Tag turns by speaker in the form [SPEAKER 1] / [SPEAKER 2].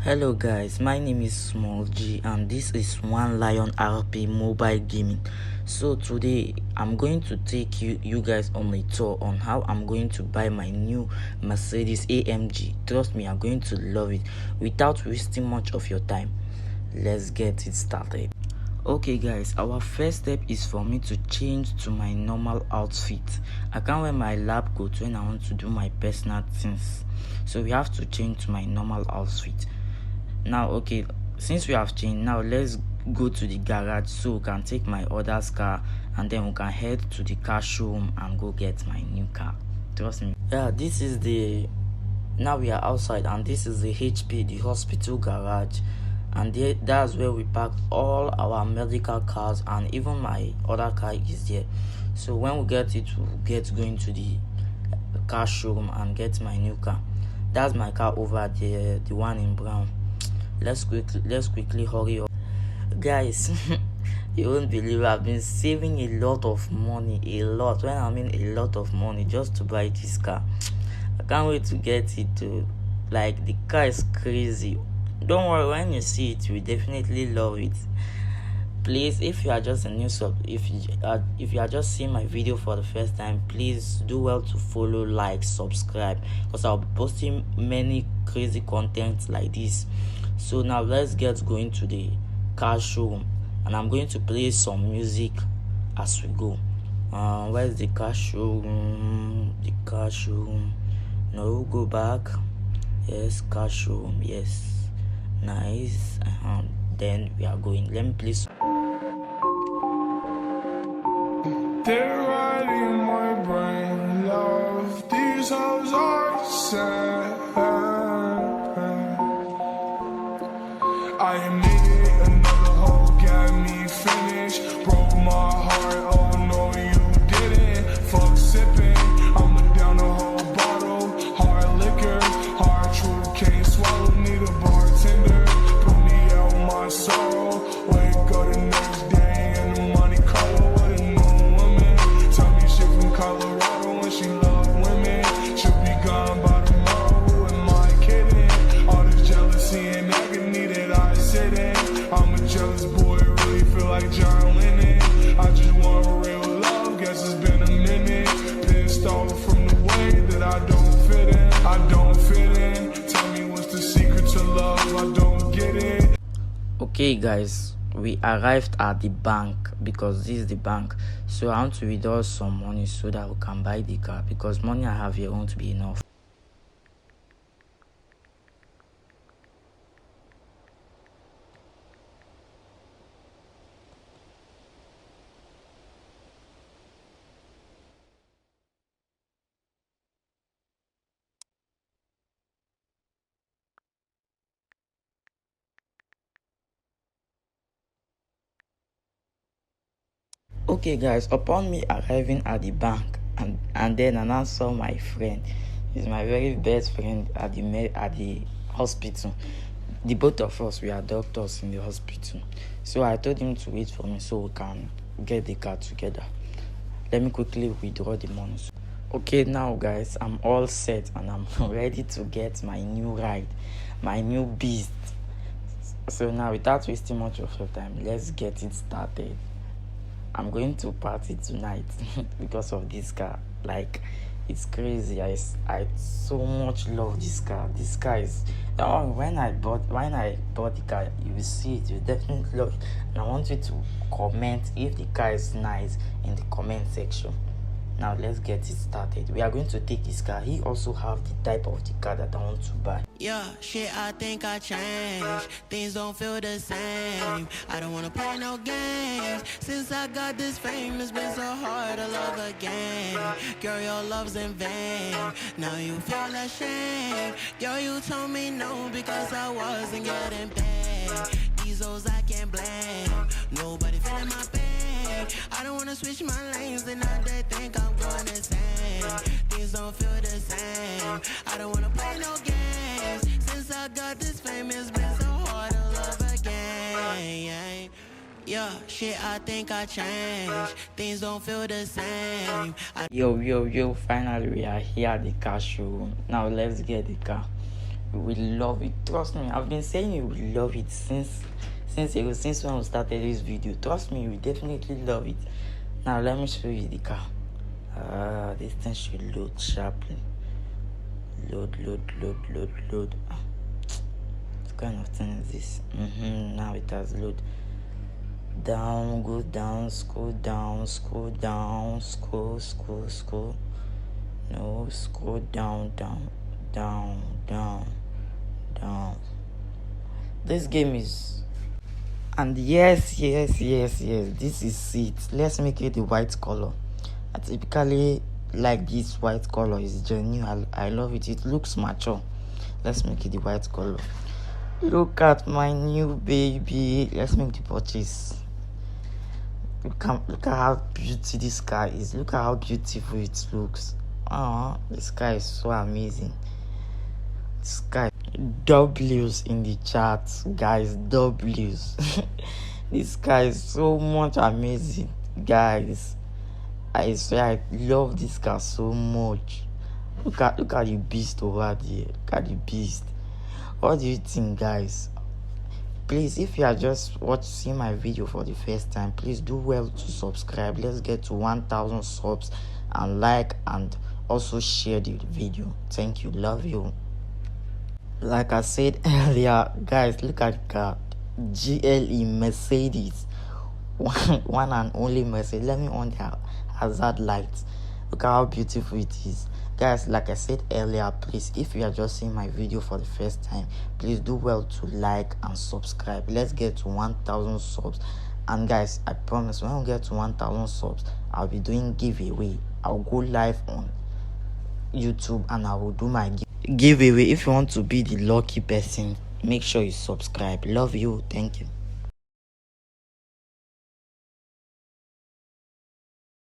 [SPEAKER 1] Hello guys, my name is Small G and this is One Lion RP Mobile Gaming. So today I'm going to take you guys on a tour on how I'm going to buy my new Mercedes AMG. Trust me, I'm going to love it. Without wasting much of your time, let's get it started. Okay guys, our first step is for me to change to my normal outfit. I can't wear my lab coat when I want to do my personal things, so we have to change to my normal outfit. Now okay, since we have changed, now let's go to the garage so we can take my other's car and then we can head to the car showroom and go get my new car. Trust me. Yeah, this is the now we are outside and this is the HP, the hospital garage, and that's where we park all our medical cars, and even my other car is there. So when we get it, we'll get going to the car showroom and get my new car. That's my car over there, the one in brown. Let's quickly hurry up, guys. You won't believe I've been saving a lot of money, a lot, when I mean a lot of money, just to buy this car. I can't wait to get it too. Like, the car is crazy. Don't worry, when you see it, you definitely love it. Please, if you are just a new sub, if you are just seeing my video for the first time, please do well to follow, like, subscribe, because I'll be posting many crazy content like this. So now let's get going to the car showroom, and I'm going to play some music as we go. Where's the car showroom? The car showroom. No, go back. Yes, car showroom. Yes, nice. Then we are going. Let me please.
[SPEAKER 2] They're riding my brain, love. These hoes are sad. I admit it, another hoe got me finished. Broke my heart, oh no you didn't. Fuck sipping, I'ma down the whole bottle. Hard liquor, hard truth, can't swallow. Need a bartender, put me out my sorrow. Wake up the next day in the money color with a new woman. Tell me shit from Colorado when she love women. She'll be gone by tomorrow, who am I kidding? All this jealousy and agony that I sit in. I'm a jealous boy, really feel like John Lennon. I just want real love, guess it's been a minute. Pissed off from the way that I don't fit in. I don't fit in. Tell me what's the secret to love, I don't get it.
[SPEAKER 1] Okay guys, we arrived at the bank because this is the bank. So I want to withdraw some money so that we can buy the car, because money I have here won't be enough. Okay guys, upon me arriving at the bank, and then I now saw my friend. He's my very best friend at the hospital. The both of us, we are doctors in the hospital. So I told him to wait for me so we can get the car together. Let me quickly withdraw the money. Okay, now guys, I'm all set and I'm ready to get my new ride, my new beast. So now, without wasting much of your time, let's get it started. I'm going to party tonight because of this car. Like, it's crazy. I so much love this car. This car is when I bought the car, you will see it, you definitely love it. And I want you to comment if the car is nice in the comment section. Now let's get it started. We are going to take his car. He also have the type of the car that I want to buy.
[SPEAKER 3] Yeah, shit, I think I changed. Things don't feel the same. I don't wanna play no games. Since I got this fame, it's been so hard to love again. Girl, your love's in vain. Now you feel ashamed. Girl, you told me no because I wasn't getting paid. These hoes I can't blame. Nobody feeling my pain. I don't wanna switch my lanes and now they think I'm going insane. Things don't feel the same. I don't wanna play no games. Since I got this fame, it's been so hard to love again. Yeah, shit, I think I changed. Things don't feel the same.
[SPEAKER 1] Yo, finally we are here at the car showroom. Now let's get the car. You will love it. Trust me. I've been saying you will love it since when we started this video. Trust me, you will definitely love it. Now let me show you the car. This thing should load sharply. Load. What kind of thing is this? Now it has load. Down, go down, scroll down, scroll down, scroll. No, scroll down. This game is, and yes, this is it. Let's make it the white color. I typically like this white color. It's genuine. I love it. It looks mature. Let's make it the white color. Look at my new baby. Let's make the purchase. Look at how beautiful this car is. Look at how beautiful it looks. This car is so amazing. This guy, W's in the chat, guys. W's. This guy is so much amazing, guys. I swear I love this car so much. Look at the beast over there. Look at the beast. What do you think, guys? Please, if you are just watching my video for the first time, please do well to subscribe. Let's get to 1,000 subs, and like and also share the video. Thank you. Love you. Like I said earlier, guys, look at the car. GLE Mercedes. One and only Mercedes. Let me on the hazard lights. Look at how beautiful it is. Guys, like I said earlier, please, if you are just seeing my video for the first time, please do well to like and subscribe. Let's get to 1,000 subs. And guys, I promise when we get to 1,000 subs, I'll be doing giveaway. I'll go live on YouTube and I will do my giveaway. If you want to be the lucky person, make sure you subscribe. Love you. Thank you.